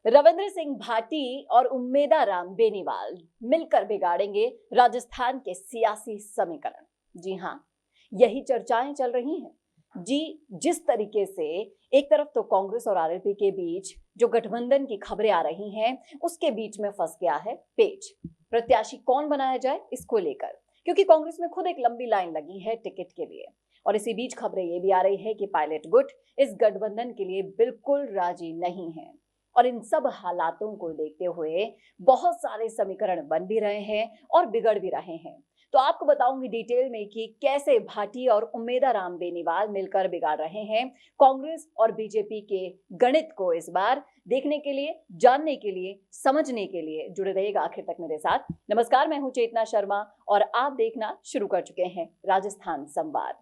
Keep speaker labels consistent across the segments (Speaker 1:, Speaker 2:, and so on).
Speaker 1: रविंद्र सिंह भाटी और उम्मेदा राम बेनीवाल मिलकर बिगाड़ेंगे राजस्थान के सियासी समीकरण। जी हाँ, यही चर्चाएं चल रही हैं। जी, जिस तरीके से एक तरफ तो कांग्रेस और आरएलपी के बीच जो गठबंधन की खबरें आ रही हैं, उसके बीच में फंस गया है पेच। प्रत्याशी कौन बनाया जाए इसको लेकर, क्योंकि कांग्रेस में खुद एक लंबी लाइन लगी है टिकट के लिए। और इसी बीच खबरें ये भी आ रही है कि पायलट गुट इस गठबंधन के लिए बिल्कुल राजी नहीं है। और इन सब हालातों को देखते हुए बहुत सारे समीकरण बन भी रहे हैं और बिगड़ भी रहे हैं। तो आपको बताऊंगी डिटेल में कि कैसे भाटी और उम्मेदा राम बेनीवाल मिलकर बिगाड़ रहे हैं कांग्रेस और बीजेपी के गणित को। इस बार देखने के लिए, जानने के लिए, समझने के लिए जुड़े रहिएगा आखिर तक मेरे साथ। नमस्कार, मैं हूं चेतना शर्मा और आप देखना शुरू कर चुके हैं राजस्थान संवाद।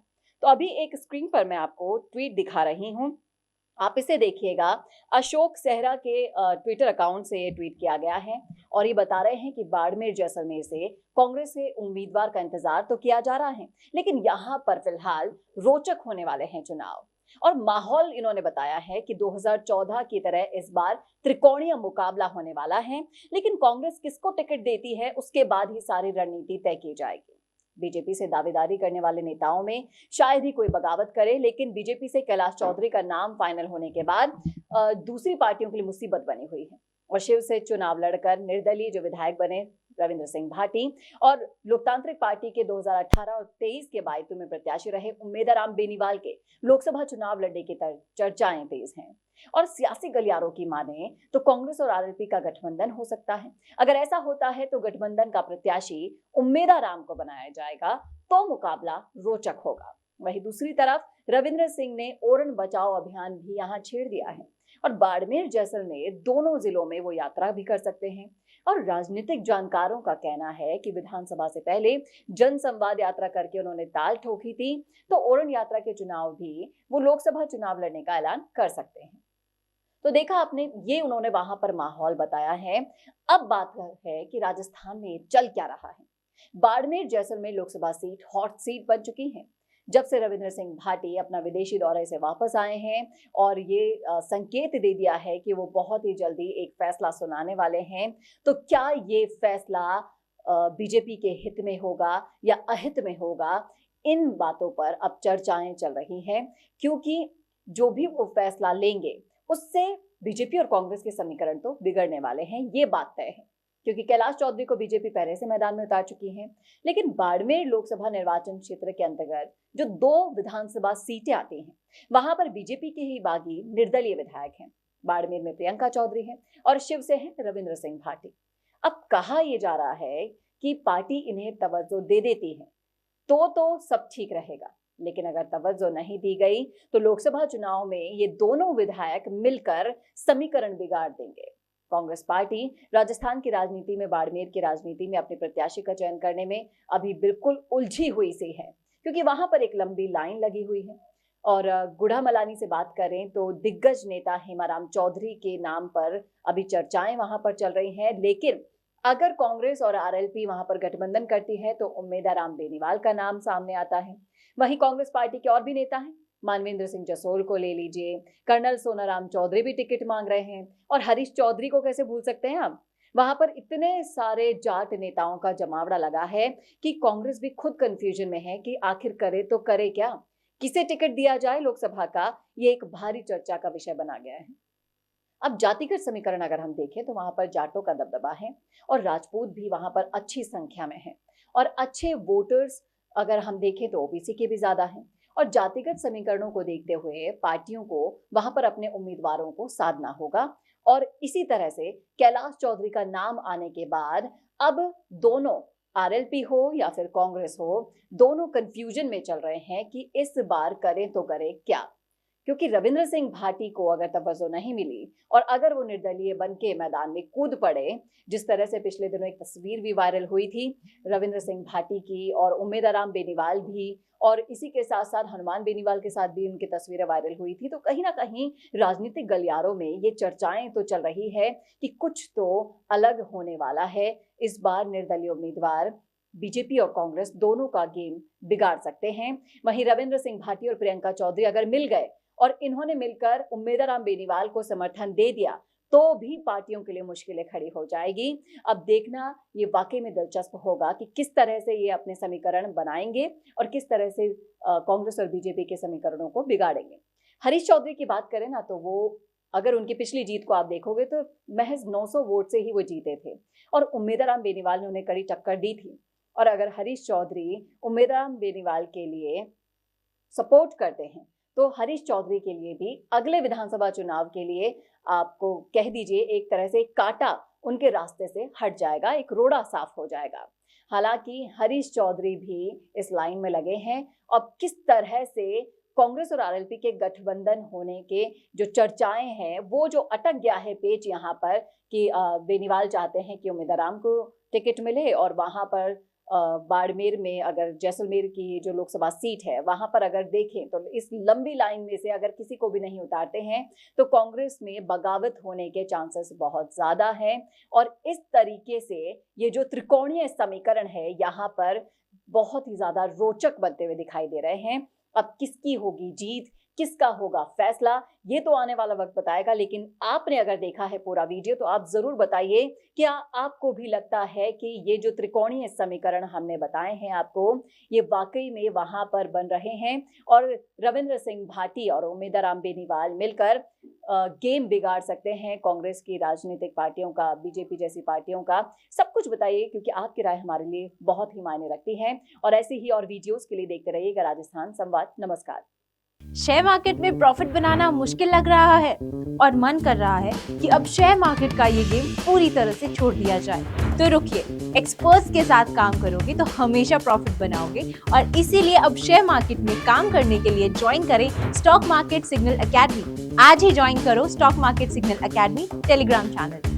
Speaker 1: तो अभी एक स्क्रीन पर मैं आपको ट्वीट दिखा रही हूं, आप इसे देखिएगा। अशोक सेहरा के ट्विटर अकाउंट से ये ट्वीट किया गया है और ये बता रहे हैं कि बाड़मेर जैसलमेर से कांग्रेस के उम्मीदवार का इंतजार तो किया जा रहा है, लेकिन यहाँ पर फिलहाल रोचक होने वाले हैं चुनाव। और माहौल इन्होंने बताया है कि 2014 की तरह इस बार त्रिकोणीय मुकाबला होने वाला है, लेकिन कांग्रेस किसको टिकट देती है उसके बाद ही सारी रणनीति तय की जाएगी। बीजेपी से दावेदारी करने वाले नेताओं में शायद ही कोई बगावत करे, लेकिन बीजेपी से कैलाश चौधरी का नाम फाइनल होने के बाद दूसरी पार्टियों के लिए मुसीबत बनी हुई है। और शिव से चुनाव लड़कर निर्दलीय जो विधायक बने रविंद्र सिंह भाटी और लोकतांत्रिक पार्टी के 2018 और 23 के बायतू में प्रत्याशी रहे उम्मेदा राम बेनीवाल के लोकसभा चुनाव लड़ने की चर्चाएं तेज हैं। और सियासी गलियारों की माने तो कांग्रेस और आरएलपी का गठबंधन हो सकता है। अगर ऐसा होता है तो गठबंधन का प्रत्याशी उम्मेदा राम को बनाया जाएगा तो मुकाबला रोचक होगा। वहीं दूसरी तरफ रविंद्र सिंह ने ओरण बचाओ अभियान भी यहां छेड़ दिया है और बाड़मेर जैसलमेर दोनों जिलों में वो यात्रा भी कर सकते हैं। और राजनीतिक जानकारों का कहना है कि विधानसभा से पहले जन संवाद यात्रा करके उन्होंने ताल ठोकी थी, तो ओरण यात्रा के चुनाव भी वो लोकसभा चुनाव लड़ने का ऐलान कर सकते हैं। तो देखा आपने, ये उन्होंने वहां पर माहौल बताया है। अब बात है कि राजस्थान में चल क्या रहा है। Barmer Jaisalmer Lok Sabha seat hot seat बन चुकी है जब से रविंद्र सिंह भाटी अपना विदेशी दौरे से वापस आए हैं और ये संकेत दे दिया है कि वो बहुत ही जल्दी एक फैसला सुनाने वाले हैं। तो क्या ये फैसला बीजेपी के हित में होगा या अहित में होगा, इन बातों पर अब चर्चाएं चल रही हैं, क्योंकि जो भी वो फैसला लेंगे उससे बीजेपी और कांग्रेस के समीकरण तो बिगड़ने वाले हैं, ये बात तय है। क्योंकि कैलाश चौधरी को बीजेपी पहले से मैदान में उतार चुकी है, लेकिन बाड़मेर लोकसभा निर्वाचन क्षेत्र के अंतर्गत जो 2 विधानसभा सीटें आती हैं, वहां पर बीजेपी के ही बागी निर्दलीय विधायक हैं। बाड़मेर में प्रियंका चौधरी है और शिव से है रविंद्र सिंह भाटी। अब कहा यह जा रहा है कि पार्टी इन्हें तवज्जो दे देती है तो सब ठीक रहेगा, लेकिन अगर तवज्जो नहीं दी गई तो लोकसभा चुनाव में ये दोनों विधायक मिलकर समीकरण बिगाड़ देंगे। कांग्रेस पार्टी राजस्थान की राजनीति में, बाड़मेर की राजनीति में अपने प्रत्याशी का चयन करने में अभी बिल्कुल उलझी हुई सी है, क्योंकि वहां पर एक लंबी लाइन लगी हुई है। और गुढ़ामलानी से बात करें तो दिग्गज नेता हेमाराम चौधरी के नाम पर अभी चर्चाएं वहां पर चल रही हैं, लेकिन अगर कांग्रेस और आरएलपी वहां पर गठबंधन करती है तो उम्मेदा राम बेनीवाल का नाम सामने आता है। वहीं कांग्रेस पार्टी के और भी नेता हैं, मानवेंद्र सिंह जसोल को ले लीजिए, कर्नल सोनाराम चौधरी भी टिकट मांग रहे हैं और हरीश चौधरी को कैसे भूल सकते हैं आप। वहां पर इतने सारे जाट नेताओं का जमावड़ा लगा है कि कांग्रेस भी खुद कंफ्यूजन में है कि आखिर करे तो करे क्या, किसे टिकट दिया जाए लोकसभा का। ये एक भारी चर्चा का विषय बना गया है। अब जातिगत समीकरण अगर हम देखें तो वहां पर जाटों का दबदबा है और राजपूत भी वहां पर अच्छी संख्या में है और अच्छे वोटर्स अगर हम देखें तो ओबीसी के भी ज्यादा हैं। और जातिगत समीकरणों को देखते हुए पार्टियों को वहां पर अपने उम्मीदवारों को साधना होगा। और इसी तरह से कैलाश चौधरी का नाम आने के बाद अब दोनों, आरएलपी हो या फिर कांग्रेस हो, दोनों कंफ्यूजन में चल रहे हैं कि इस बार करें तो करें क्या। क्योंकि रविंद्र सिंह भाटी को अगर तवज्जो नहीं मिली और अगर वो निर्दलीय बन के मैदान में कूद पड़े, जिस तरह से पिछले दिनों एक तस्वीर भी वायरल हुई थी रविंद्र सिंह भाटी की और उम्मेदा राम बेनीवाल भी, और इसी के साथ साथ हनुमान बेनीवाल के साथ भी उनकी तस्वीरें वायरल हुई थी, तो कहीं ना कहीं राजनीतिक गलियारों में ये चर्चाएं तो चल रही है कि कुछ तो अलग होने वाला है। इस बार निर्दलीय उम्मीदवार बीजेपी और कांग्रेस दोनों का गेम बिगाड़ सकते हैं। वहीं रविंद्र सिंह भाटी और प्रियंका चौधरी अगर मिल गए और इन्होंने मिलकर उम्मेदा राम बेनीवाल को समर्थन दे दिया तो भी पार्टियों के लिए मुश्किलें खड़ी हो जाएगी। अब देखना ये वाकई में दिलचस्प होगा कि किस तरह से ये अपने समीकरण बनाएंगे और किस तरह से कांग्रेस और बीजेपी के समीकरणों को बिगाड़ेंगे। हरीश चौधरी की बात करें ना, तो वो अगर उनकी पिछली जीत को आप देखोगे तो महज 900 वोट से ही वो जीते थे और उम्मेदराम बेनीवाल ने उन्हें कड़ी टक्कर दी थी। और अगर हरीश चौधरी उम्मेदराम बेनीवाल के लिए सपोर्ट करते हैं तो हरीश चौधरी के लिए भी अगले विधानसभा चुनाव के लिए आपको कह दीजिए एक तरह से कांटा उनके रास्ते से हट जाएगा, एक रोड़ा साफ हो जाएगा। हालांकि हरीश चौधरी भी इस लाइन में लगे हैं। अब किस तरह से कांग्रेस और आरएलपी के गठबंधन होने के जो चर्चाएं हैं, वो जो अटक गया है पेच यहाँ पर कि बेनीवाल चाहते हैं कि उम्मेदराम को टिकट मिले और वहां पर बाड़मेर में अगर जैसलमेर की जो लोकसभा सीट है वहां पर अगर देखें तो इस लंबी लाइन में से अगर किसी को भी नहीं उतारते हैं तो कांग्रेस में बगावत होने के चांसेस बहुत ज्यादा हैं। और इस तरीके से ये जो त्रिकोणीय समीकरण है यहाँ पर बहुत ही ज्यादा रोचक बनते हुए दिखाई दे रहे हैं। अब किसकी होगी जीत, किसका होगा फैसला, ये तो आने वाला वक्त बताएगा। लेकिन आपने अगर देखा है पूरा वीडियो तो आप जरूर बताइए क्या आपको भी लगता है कि ये जो त्रिकोणीय समीकरण हमने बताए हैं आपको, ये वाकई में वहां पर बन रहे हैं और रविंद्र सिंह भाटी और उम्मेदराम बेनीवाल मिलकर गेम बिगाड़ सकते हैं कांग्रेस की राजनीतिक पार्टियों का, बीजेपी जैसी पार्टियों का। सब कुछ बताइए क्योंकि आपकी राय हमारे लिए बहुत ही मायने रखती है। और ऐसी ही और वीडियोस के लिए देखते रहिएगा राजस्थान संवाद। नमस्कार।
Speaker 2: शेयर मार्केट में प्रॉफिट बनाना मुश्किल लग रहा है और मन कर रहा है कि अब शेयर मार्केट का ये गेम पूरी तरह से छोड़ दिया जाए, तो रुकिए, एक्सपर्ट्स के साथ काम करोगे तो हमेशा प्रॉफिट बनाओगे। और इसीलिए अब शेयर मार्केट में काम करने के लिए ज्वाइन करें स्टॉक मार्केट सिग्नल एकेडमी। आज ही ज्वाइन करो stock market signal academy Telegram channel.